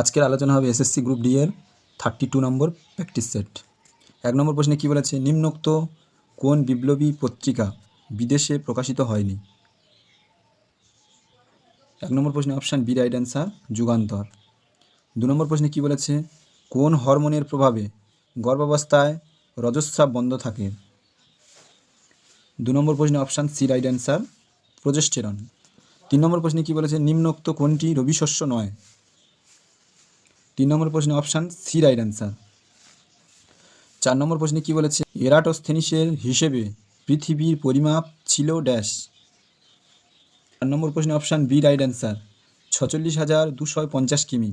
আজকের আলোচনা হবে এসএসসি গ্রুপ ডি এর 32 নম্বর প্র্যাকটিস সেট। 1 নম্বর প্রশ্নে কী বলেছে, নিম্নোক্ত কোন বিপ্লবী পত্রিকা বিদেশে প্রকাশিত হয়নি? 1 নম্বর প্রশ্নে option B right answer, Jugantar. 2 নম্বর প্রশ্নে কী বলেছে, কোন হরমোনের প্রভাবে গর্ভাবস্থায় রজস্রাব বন্ধ থাকে? 2 নম্বর প্রশ্নে option C right answer, progesterone. 3 নম্বর প্রশ্নে কী বলেছে, নিম্নোক্ত কোনটি রবি শস্য নয়? 3 নম্বর প্রশ্নে অপশান সি রাইট অ্যান্সার। 4 নম্বর প্রশ্নে কী বলেছে, এরাটোস্থেনিসের হিসেবে পৃথিবীর পরিমাপ ছিল ড্যাশ? 4 নম্বর প্রশ্নে অপশান বি রাইট অ্যান্সার, 46,250 কিমি।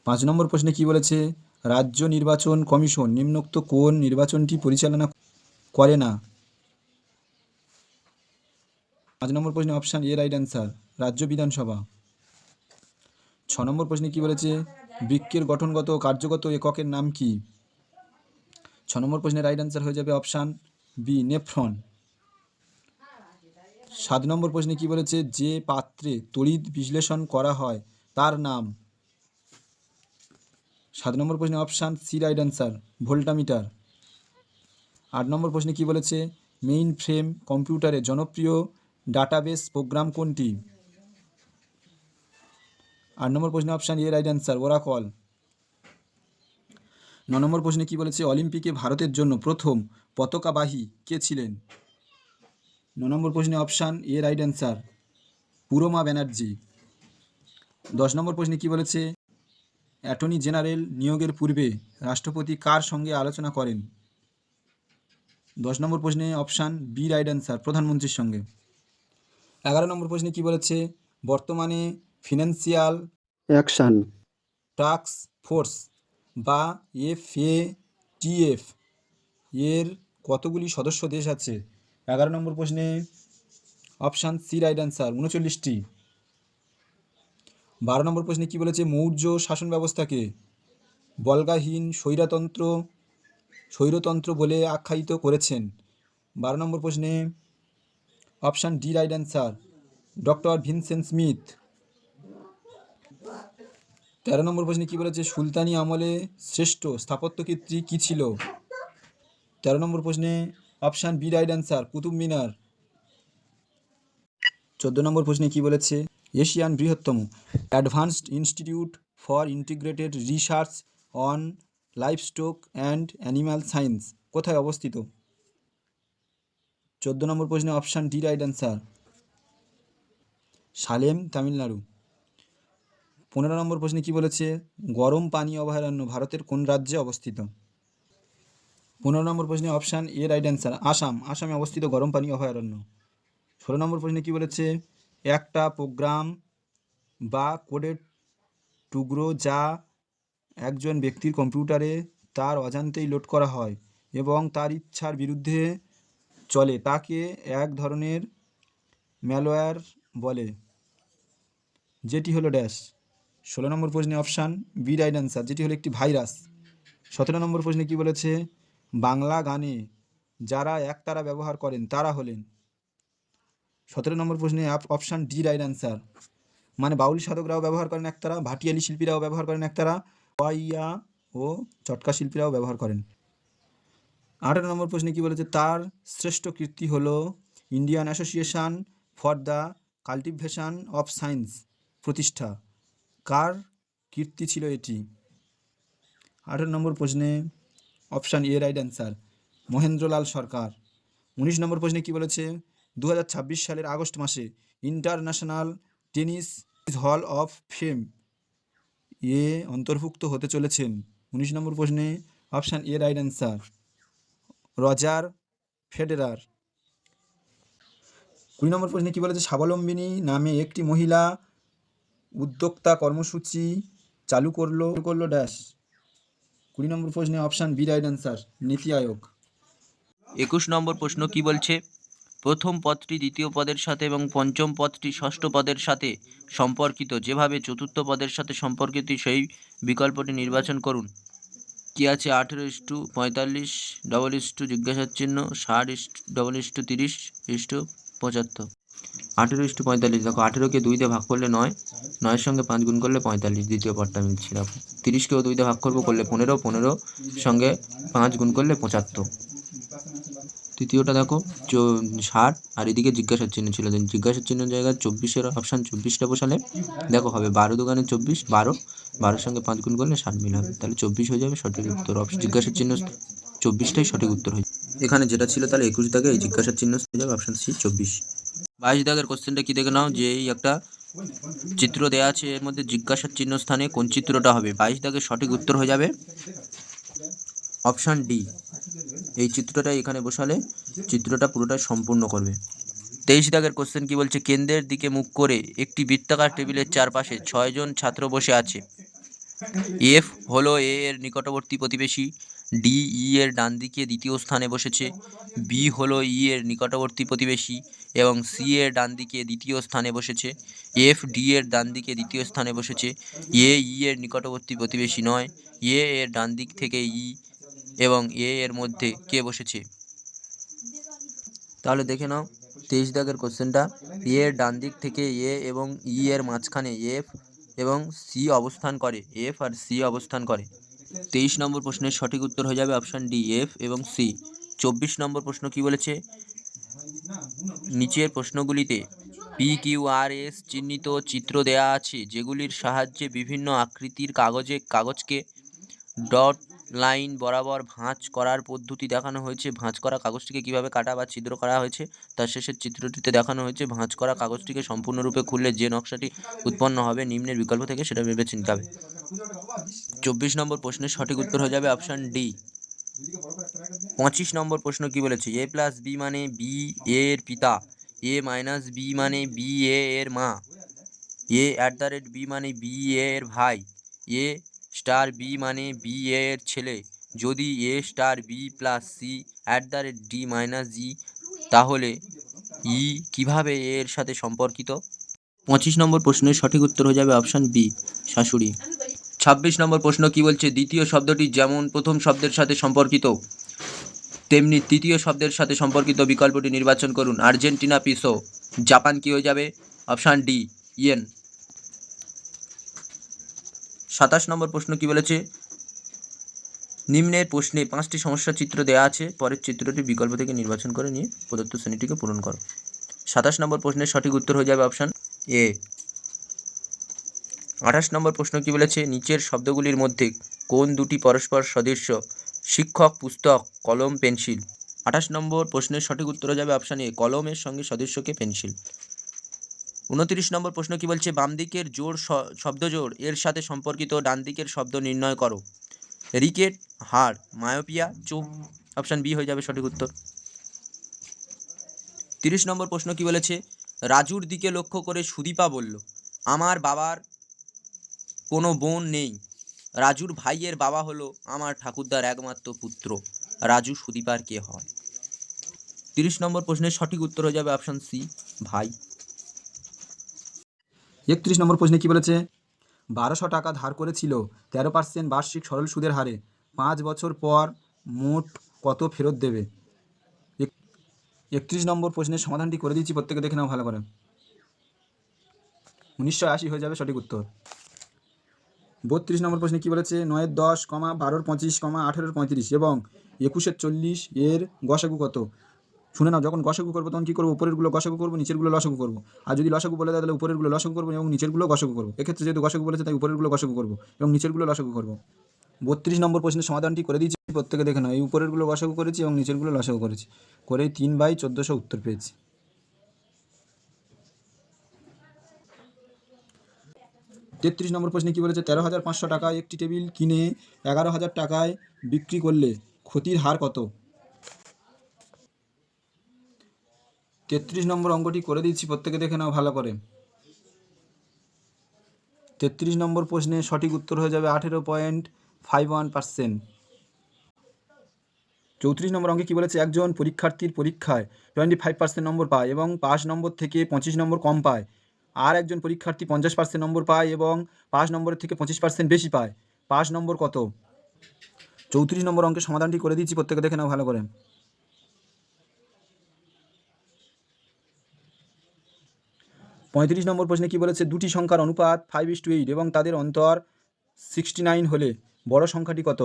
5 নম্বর প্রশ্নে কী বলেছে, রাজ্য নির্বাচন কমিশন নিম্নোক্ত কোন নির্বাচনটি পরিচালনা করে না? 5 নম্বর প্রশ্নে অপশান এ রাইট অ্যান্সার, রাজ্য বিধানসভা। 6 নম্বর প্রশ্নে কী বলেছে, বৃক্কের গঠনগত ও কার্যগত এককের নাম কি? 6 নম্বর প্রশ্নের রাইট অ্যান্সার হয়ে যাবে অপশান বি, নেফ্রন। 7 নম্বর প্রশ্নে কী বলেছে, যে পাত্রে তড়িৎ বিশ্লেষণ করা হয় তার নাম? 7 নম্বর প্রশ্নে option C right answer, voltameter. 8 নম্বর প্রশ্নে কী বলেছে, মেইন ফ্রেম কম্পিউটারে জনপ্রিয় ডাটাবেস প্রোগ্রাম কোনটি? 8 নম্বর প্রশ্নে option A right answer, Oracle. 9 নম্বর প্রশ্নে কী বলেছে, অলিম্পিকে ভারতের জন্য প্রথম পতাকাবাহী কে ছিলেন? 9 নম্বর প্রশ্নে অপশান এ রাইট অ্যান্সার, পুরমা ব্যানার্জি। 10 নম্বর প্রশ্নে কী বলেছে, অ্যাটর্নি জেনারেল নিয়োগের পূর্বে রাষ্ট্রপতি কার সঙ্গে আলোচনা করেন? 10 নম্বর প্রশ্নে অপশান বি রাইট অ্যান্সার, প্রধানমন্ত্রীর সঙ্গে। 11 নম্বর প্রশ্নে কী বলেছে, বর্তমানে ফিনান্সিয়াল অ্যাকশন টাস্ক ফোর্স বা FATF এর কতগুলি সদস্য দেশ আছে? 11 নম্বর প্রশ্নে অপশান সি রাইট অ্যান্সার, 39টি। 12 নম্বর প্রশ্নে কী বলেছে, মৌর্য শাসন ব্যবস্থাকে বল্গাহীন স্বৈরতন্ত্র বলে আখ্যায়িত করেছেন? 12 নম্বর প্রশ্নে option D right answer, doctor Vincent Smith. 13 নম্বর প্রশ্নে কী বলেছে, সুলতানি আমলে শ্রেষ্ঠ স্থাপত্যকীর্তি কী ছিল? 13 নম্বর প্রশ্নে option B right answer, Qutub Minar. 14 নম্বর প্রশ্নে কী বলেছে, এশিয়ান বৃহত্তম advanced institute for integrated research on livestock and animal science কোথায় অবস্থিত? 14 নম্বর প্রশ্নে option D right answer, Salem, Tamil Nadu. 15 নম্বর প্রশ্নে কী বলেছে, গরম পানি অভয়ারণ্য ভারতের কোন রাজ্যে অবস্থিত? 15 নম্বর প্রশ্নে option A right answer, Assam. আসামে অবস্থিত গরম পানি অভয়ারণ্য। 16 নম্বর প্রশ্নে কী বলেছে, একটা প্রোগ্রাম বা কোডের টুকরো যা একজন ব্যক্তির কম্পিউটারে তার অজান্তেই লোড করা হয় এবং তার ইচ্ছার বিরুদ্ধে চলে তাকে এক ধরনের ম্যালওয়্যার বলে, যেটি হলো ড্যাশ? 16 নম্বর প্রশ্নে অপশান বি রাইট অ্যান্সার, যেটি হলো একটি ভাইরাস। 17 নম্বর প্রশ্নে কী বলেছে, বাংলা গানে যারা একতারা ব্যবহার করেন তারা হলেন? 17 নম্বর প্রশ্নে অপশান ডি রাইট অ্যান্সার, মানে বাউল সাধকরাও ব্যবহার করেন একতারা, ভাটিয়ালি শিল্পীরাও ব্যবহার করেন একতারা, ওয়াইয়া ও চটকা শিল্পীরাও ব্যবহার করেন। 18 নম্বর প্রশ্নে কী বলেছে, তার শ্রেষ্ঠ কীর্তি হলো Indian Association for the Cultivation of Science প্রতিষ্ঠা। কার কীর্তি ছিল এটি? 18 নম্বর প্রশ্নে option A right answer, Mahendralal Sarkar. 19 নম্বর প্রশ্নে কী বলেছে, 2026 সালের আগস্ট মাসে International Tennis Hall of Fame এ অন্তর্ভুক্ত হতে চলেছেন? 19 নম্বর প্রশ্নে option A right answer, Roger Federer. 20 নম্বর প্রশ্নে কী বলেছে, স্বাবলম্বিনী নামে একটি মহিলা উদ্যোক্তা কর্মসূচি চালু করলো ড্যাশ? 20 নম্বর প্রশ্নে অপশান বি রাইট অ্যান্সার, নীতি আয়োগ। 21 নম্বর প্রশ্ন কি বলছে, প্রথম পদটি দ্বিতীয় পদের সাথে এবং পঞ্চম পদটি ষষ্ঠ পদের সাথে সম্পর্কিত, যেভাবে চতুর্থ পদের সাথে সম্পর্কিত সেই বিকল্পটি নির্বাচন করুন। কি আছে, 18:45, ডবল জিজ্ঞাসার চিহ্ন, 60:30, 75। 18:45। দেখো 18কে 2 দিয়ে ভাগ করলে 9, 9-এর সঙ্গে 5 গুণ করলে 45, দ্বিতীয় পদটা মিলছে। দেখো 30কেও 2 দিয়ে ভাগ করবো, করলে 15, 15 সঙ্গে 5 গুণ করলে 75। তৃতীয়টা দেখো 60, আর এদিকে জিজ্ঞাসার চিহ্ন ছিল, জিজ্ঞাসার চিহ্নের জায়গায় 24-এর অপশান 24টা বসালে দেখো হবে 12 দুগুণে 24, 12, 12-এর সঙ্গে 5 গুণ করলে 60 মিল হবে, তাহলে 24 হয়ে যাবে সঠিক উত্তর। জিজ্ঞাসার চিহ্ন 24টাই সঠিক উত্তর হয়ে যাবে। এখানে যেটা ছিল তাহলে 21 দাগে এই জিজ্ঞাসার চিহ্ন হয়ে যাবে অপশান সি 24। 22 দাগের কোশ্চেনটা কি দেখে নাও, যে এই একটা চিত্র দেওয়া আছে, এর মধ্যে জিজ্ঞাসার চিহ্ন স্থানে কোন চিত্রটা হবে? 22 দাগের সঠিক উত্তর হয়ে যাবে অপশান ডি। এই চিত্রটা এখানে বসালে চিত্রটা পুরোটা সম্পূর্ণ করবে। 23 দাগের কোশ্চেন কি বলছে, কেন্দ্রের দিকে মুখ করে একটি বৃত্তাকার টেবিলের চারপাশে 6 জন ছাত্র বসে আছে। এফ হলো এ এর নিকটবর্তী প্রতিবেশী, ডি ই এর ডান দিকে দ্বিতীয় স্থানে বসেছে, বি হলো ই এর নিকটবর্তী প্রতিবেশী এবং সি এর ডান দিকে দ্বিতীয় স্থানে বসেছে, এফ ডি এর ডান দিকে দ্বিতীয় স্থানে বসেছে, এ ই এর নিকটবর্তী প্রতিবেশী নয়, এ এর ডান দিক থেকে ই এবং এ এর মধ্যে কে বসেছে? তাহলে দেখে নাও 23 দাগের কোশ্চেনটা, এ এর ডান দিক থেকে এ এবং ই এর মাঝখানে এফ এবং সি অবস্থান করে, এফ আর সি অবস্থান করে। 23 নম্বর প্রশ্নের সঠিক উত্তর হয়ে যাবে অপশান ডি, এফ এবং সি। 24 নম্বর প্রশ্ন কি বলেছে, নিচের প্রশ্নগুলিতে পি কিউ আর এস চিহ্নিত চিত্র দেয়া আছে, যেগুলির সাহায্যে বিভিন্ন আকৃতির কাগজকে ডট লাইন বরাবর ভাঁজ করার পদ্ধতি দেখানো হয়েছে। ভাঁজ করা কাগজটিকে কিভাবে কাটা বা ছিদ্র করা হয়েছে তার শেষের চিত্রটিতে দেখানো হয়েছে। ভাঁজ করা কাগজটিকে সম্পূর্ণরূপে খুললে যে নকশাটি উৎপন্ন হবে নিম্নের বিকল্প থেকে সেটা ভেবে নিতে হবে। 24 নম্বর প্রশ্নের সঠিক উত্তর হয়ে যাবে অপশান ডি। 25 নম্বর প্রশ্ন কি বলেছে, এ প্লাস বি মানে বি এর পিতা, এ মাইনাস বি মানে বি এ এর মা, A at the rate B মানে বি এর ভাই, এ স্টার বি মানে বি এর ছেলে। যদি A star B plus C at the rate D minus G, তাহলে ই কিভাবে এর সাথে সম্পর্কিত? 25 নম্বর প্রশ্নের সঠিক উত্তর হয়ে যাবে অপশান বি, শাশুড়ি। 26 নম্বর প্রশ্ন কি বলছে, দ্বিতীয় শব্দটি যেমন প্রথম শব্দের সাথে সম্পর্কিত তেমনি তৃতীয় শব্দের সাথে সম্পর্কিত বিকল্পটি নির্বাচন করুন। আর্জেন্টিনা পিসো, জাপান কি হয়ে যাবে? Option D, yen. 27 নম্বর প্রশ্ন কি বলেছে, নিম্নের প্রশ্নে 5টি সমস্যা চিত্র দেওয়া আছে, পরের চিত্রটি বিকল্প থেকে নির্বাচন করে নিয়ে প্রদত্ত শ্রেণীটিকে পূরণ করো। 27 নম্বর প্রশ্নের সঠিক উত্তর হয়ে যাবে অপশান এ। 28 নম্বর প্রশ্ন কি বলেছে, নিচের শব্দগুলির মধ্যে কোন দুটি পরস্পর সদৃশ্য? শিক্ষক, পুস্তক, কলম, পেন্সিল। 28 নম্বর প্রশ্নের সঠিক উত্তর হয়ে যাবে অপশান এ, কলমের সঙ্গে সদৃশ্যকে পেন্সিল। 29 নম্বর প্রশ্ন কি বলছে, বাম দিকের জোড় শব্দ জোড় এর সাথে সম্পর্কিত ডান দিকের শব্দ নির্ণয় করো। রিকেট, হাড়, মায়োপিয়া, চোখ। অপশান বি হয়ে যাবে সঠিক উত্তর। 30 নম্বর প্রশ্ন কি বলেছে, রাজুর দিকে লক্ষ্য করে সুদীপা বলল, আমার বাবার কোনো বোন নেই। রাজুর ভাইয়ের বাবা হলো আমার ঠাকুরদার একমাত্র পুত্র। রাজু সুদীপার কে হয়? 30 নম্বর প্রশ্নের সঠিক উত্তর হয়ে যাবে অপশান সি, ভাই। 31 নম্বর প্রশ্নে কি বলেছে, 1200 টাকা ধার করেছিল 13% বার্ষিক সরল সুদের হারে, 5 বছর পর মোট কত ফেরত দেবে? 31 নম্বর প্রশ্নের সমাধানটি করে দিচ্ছি, প্রত্যেকে দেখে নাও ভালো করে। 1980 হয়ে যাবে সঠিক উত্তর। 32 নম্বর প্রশ্নে কি বলেছে, 9-এর 10, 12-র 25, 18-র 35 এবং 21-এর 40 এর গসাগু কত? শুনে নাও, যখন গসাগু করবো তখন কী করবো, উপরেরগুলো গসাগু করবো, নিচেরগুলো লসাগু করবো। আর যদি লসাগু বলে দেয় তাহলে উপরেরগুলো লসাগু করবো এবং নিচেরগুলো গসাগু করবো। এক্ষেত্রে যেহেতু গসাগু বলেছে তাই উপরেরগুলো গসাগু করবো এবং নিচেরগুলো লসাগু করবো। 32 নম্বর প্রশ্নের সমাধানটি করে দিয়েছি, প্রত্যেকে দেখে নাও। এই উপরেরগুলো গসাগু করেছি এবং নিচেরগুলো লসাগু করেছি, করেই 3/1400 উত্তর পেয়েছি। 33 নম্বর প্রশ্নে কী বলেছে, 13,500 টাকায় একটি টেবিল কিনে 11,000 টাকায় বিক্রি করলে ক্ষতির হার কত? 33 নম্বর অঙ্কটি করে দিচ্ছি, প্রত্যেকে দেখে নাও ভালো করে। 33 নম্বর প্রশ্নে সঠিক উত্তর হয়ে যাবে 18.51%। 34 নম্বর অঙ্কে কী বলেছে, একজন পরীক্ষার্থীর পরীক্ষায় 25% নম্বর পায় এবং 5 নম্বর থেকে 25 নম্বর কম পায়। আর একজন পরীক্ষার্থী 50% নম্বর পায় এবং 5 নম্বরের থেকে 25% বেশি পায়। 5 নম্বর কত? 34 নম্বর অঙ্কের সমাধানটি করে দিচ্ছি, প্রত্যেকে দেখে নাও ভালো করে। 35 নম্বর প্রশ্নে কি বলেছে, দুটি সংখ্যার অনুপাত 5:8 এবং তাদের অন্তর 69 হলে বড় সংখ্যাটি কত?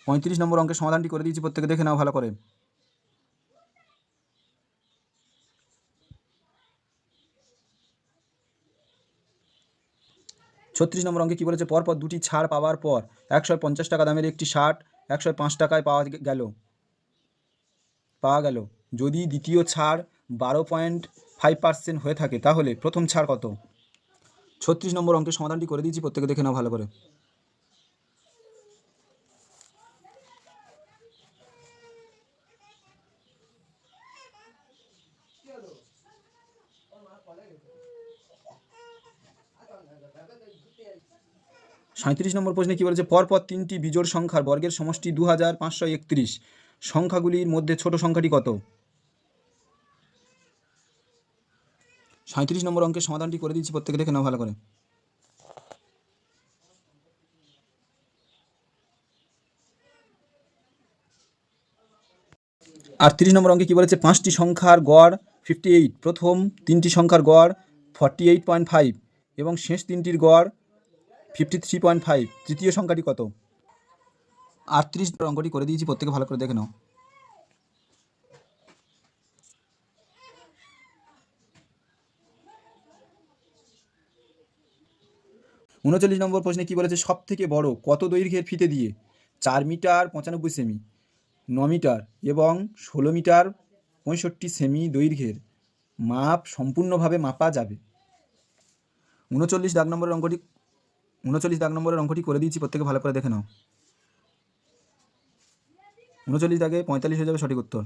35 নম্বর অঙ্কের সমাধানটি করে দিয়েছি, প্রত্যেকে দেখে নাও ভালো করে। 36 নম্বর অঙ্কে কি বলেছে, পরপর দুটি ছাড় পাওয়ার পর 150 টাকা দামের একটি শার্ট 105 টাকায় পাওয়া গেল। যদি দ্বিতীয় ছাড় 12.5% হয়ে থাকে তাহলে প্রথম ছাড় কত? 36 নম্বর অঙ্কের সমাধানটি করে দিয়েছি, প্রত্যেকে দেখে নাও ভালো করে। 37 নম্বর প্রশ্নে কি বলেছে, পরপর তিনটি বিজোড় সংখ্যার বর্গের সমষ্টি 2531। সংখ্যাগুলির মধ্যে ছোট সংখ্যাটি কত? 37 নম্বর অঙ্কের সমাধানটি করে দিচ্ছি, প্রত্যেকে দেখে নাও ভালো করে। 38 নম্বর অঙ্কে কি বলেছে, পাঁচটি সংখ্যার গড় 58, প্রথম তিনটি সংখ্যার গড় 48.5 এবং শেষ তিনটির গড় 53.5। তৃতীয় সংখ্যাটি কত? 38 নম্বর অঙ্কটি করে দিয়েছি, প্রত্যেকে ভালো করে দেখে নাও। 39 নম্বর প্রশ্নে কি বলেছে, সব থেকে বড় কত দৈর্ঘ্যের ফিতে দিয়ে 4 মিটার 95 সেমি, 9 মিটার এবং 16 মিটার 65 সেমি দৈর্ঘ্যের মাপ সম্পূর্ণভাবে মাপা যাবে? 39 দাগ নম্বরের অঙ্কটি করে দিয়েছি, প্রত্যেকে ভালো করে দেখে নাও। 39 দাগে 45 হয়ে যাবে সঠিক উত্তর।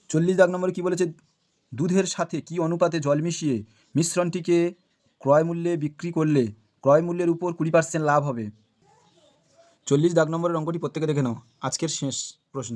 40 দাগ নম্বরে কি বলেছে, দুধের সাথে কি অনুপাতে জল মিশিয়ে মিশ্রণটিকে ক্রয় মূল্যে বিক্রি করলে ক্রয় মূল্যের উপর 20% লাভ হবে? 40 দাগ নম্বরের অঙ্কটি প্রত্যেকে দেখে নাও, আজকের শেষ প্রশ্ন।